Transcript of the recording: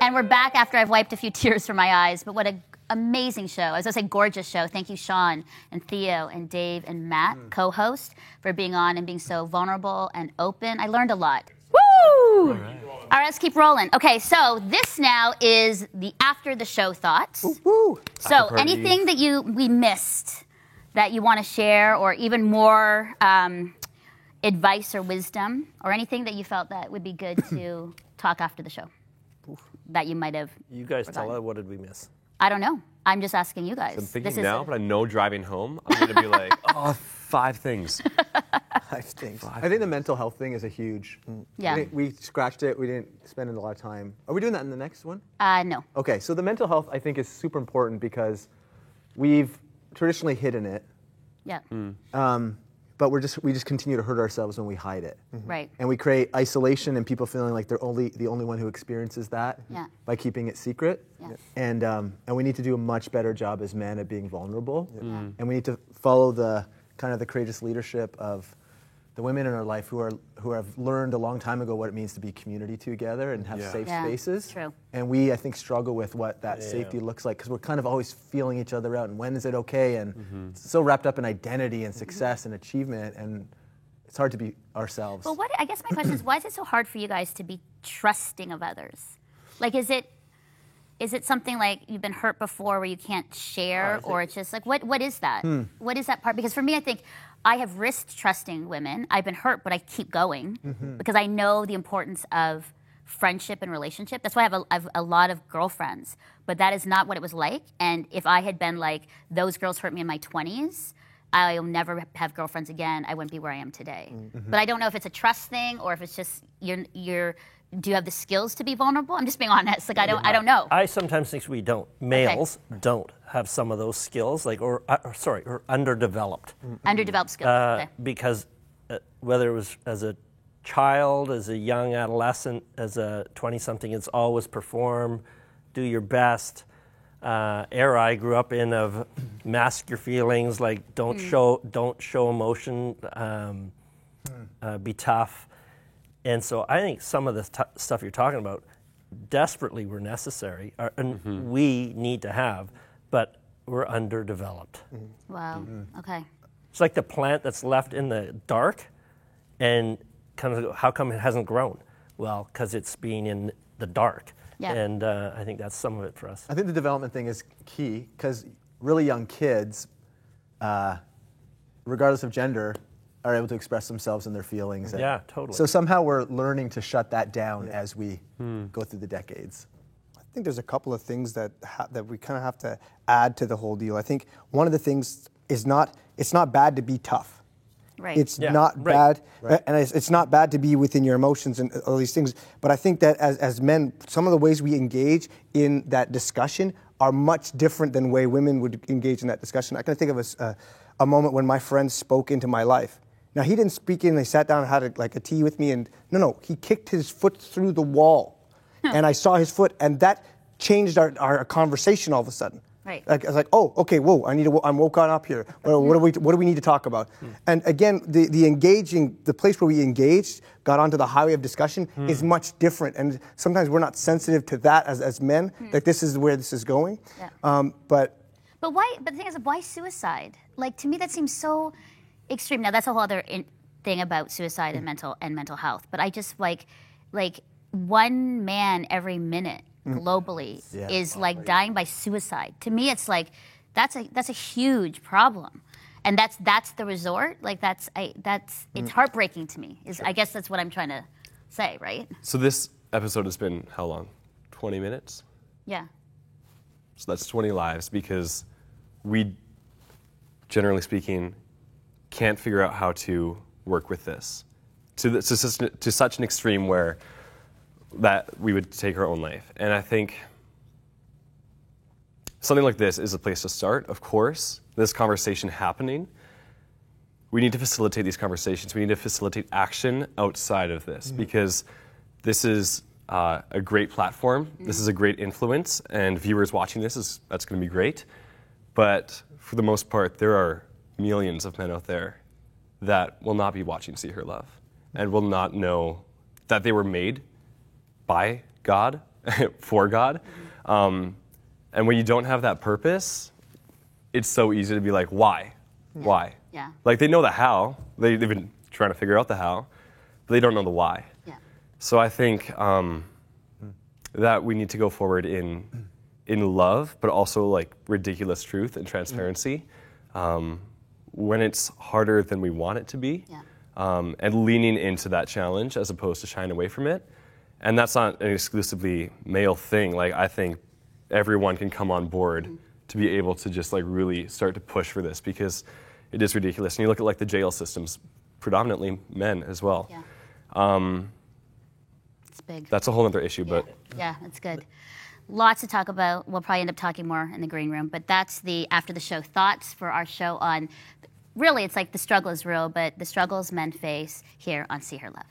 And we're back after I've wiped a few tears from my eyes, but what an amazing show. I was going to say gorgeous show. Thank you, Sean and Theo and Dave and Matt, co-host, for being on and being so vulnerable and open. I learned a lot. Woo! All right, let's keep rolling. Okay, so this now is the after the show thoughts. Woo! So anything that we missed that you want to share, or even more advice or wisdom, or anything that you felt that would be good to talk after the show that you might have You guys forgotten. tell us, what did we miss? I don't know. I'm just asking you guys. I'm thinking now, but I know driving home, I'm going to be like, 5 things. 5 things. I think the mental health thing is a huge. Yeah. We scratched it. We didn't spend a lot of time. Are we doing that in the next one? No. Okay, so the mental health I think is super important because we've traditionally hidden it, Yeah. but we just continue to hurt ourselves when we hide it. Right. And we create isolation and people feeling like they're the only one who experiences that Yeah. by keeping it secret. Yeah. And we need to do a much better job as men at being vulnerable. And we need to follow the kind of the courageous leadership of the women in our life who have learned a long time ago what it means to be community together and have safe spaces. True. And we, I think, struggle with what that safety looks like because we're kind of always feeling each other out and when is it okay, and it's so wrapped up in identity and success and achievement, and it's hard to be ourselves. Well, I guess my question is, why is it so hard for you guys to be trusting of others? Like, is it something like you've been hurt before where you can't share, or it's just like, what is that? What is that part? Because for me, I think I have risked trusting women. I've been hurt, but I keep going because I know the importance of friendship and relationship. That's why I have a lot of girlfriends, but that is not what it was like. And if I had been like, those girls hurt me in my 20s, I'll never have girlfriends again. I wouldn't be where I am today. But I don't know if it's a trust thing or if it's just do you have the skills to be vulnerable? I'm just being honest. Like, I don't know. I sometimes think we don't. Males don't have some of those skills, or underdeveloped. Underdeveloped skills. Because whether it was as a child, as a young adolescent, as a 20-something, it's always perform, do your best. Era I grew up in of mask your feelings, like don't show emotion, be tough. And so I think some of the stuff you're talking about desperately were necessary, and we need to have, but we're underdeveloped. Wow. Okay. It's like the plant that's left in the dark, and how come it hasn't grown? Well, because it's being in the dark. Yeah. And I think that's some of it for us. I think the development thing is key because really young kids, regardless of gender, are able to express themselves and their feelings. Yeah, totally. So somehow we're learning to shut that down as we go through the decades. I think there's a couple of things that we kind of have to add to the whole deal. I think one of the things is it's not bad to be tough. Right. It's not bad, and it's not bad to be within your emotions and all these things. But I think that as men, some of the ways we engage in that discussion are much different than the way women would engage in that discussion. I can think of a moment when my friend spoke into my life. Now, he didn't speak in, they sat down and had a tea with me, and no, he kicked his foot through the wall. And I saw his foot, and that changed our conversation all of a sudden. Right. I was like, oh, okay, whoa, I'm woken up here. What do we need to talk about? And again, the place where we engaged, got onto the highway of discussion, is much different. And sometimes we're not sensitive to that as men, like this is where this is going. Yeah. But why? But the thing is, why suicide? Like, to me, that seems so extreme. Now, that's a whole other thing about suicide and mental health. But I just like one man every minute globally is like dying by suicide. To me, it's like that's a huge problem, and that's the resort. Like it's heartbreaking to me. I guess that's what I'm trying to say, right? So this episode has been how long? 20 minutes? Yeah. So that's 20 lives because we, generally speaking, can't figure out how to work with this to such an extreme where that we would take our own life. And I think something like this is a place to start, of course. This conversation happening. We need to facilitate these conversations. We need to facilitate action outside of this because this is a great platform. This is a great influence, and viewers watching that's going to be great. But for the most part, there are millions of men out there that will not be watching See Her Love and will not know that they were made by God for God. And when you don't have that purpose, it's so easy to be like, why? Why? Yeah. Like they know the how. They've been trying to figure out the how, but they don't know the why. Yeah. So I think that we need to go forward in love, but also like ridiculous truth and transparency when it's harder than we want it to be, and leaning into that challenge as opposed to shying away from it. And that's not an exclusively male thing. Like I think everyone can come on board to be able to just like really start to push for this because it is ridiculous. And you look at like the jail systems, predominantly men as well. Yeah. It's big. That's a whole other issue, but Yeah, that's good. Lots to talk about. We'll probably end up talking more in the green room, but that's the after the show thoughts for our show on, really it's like the struggle is real, but the struggles men face here on See Her Love.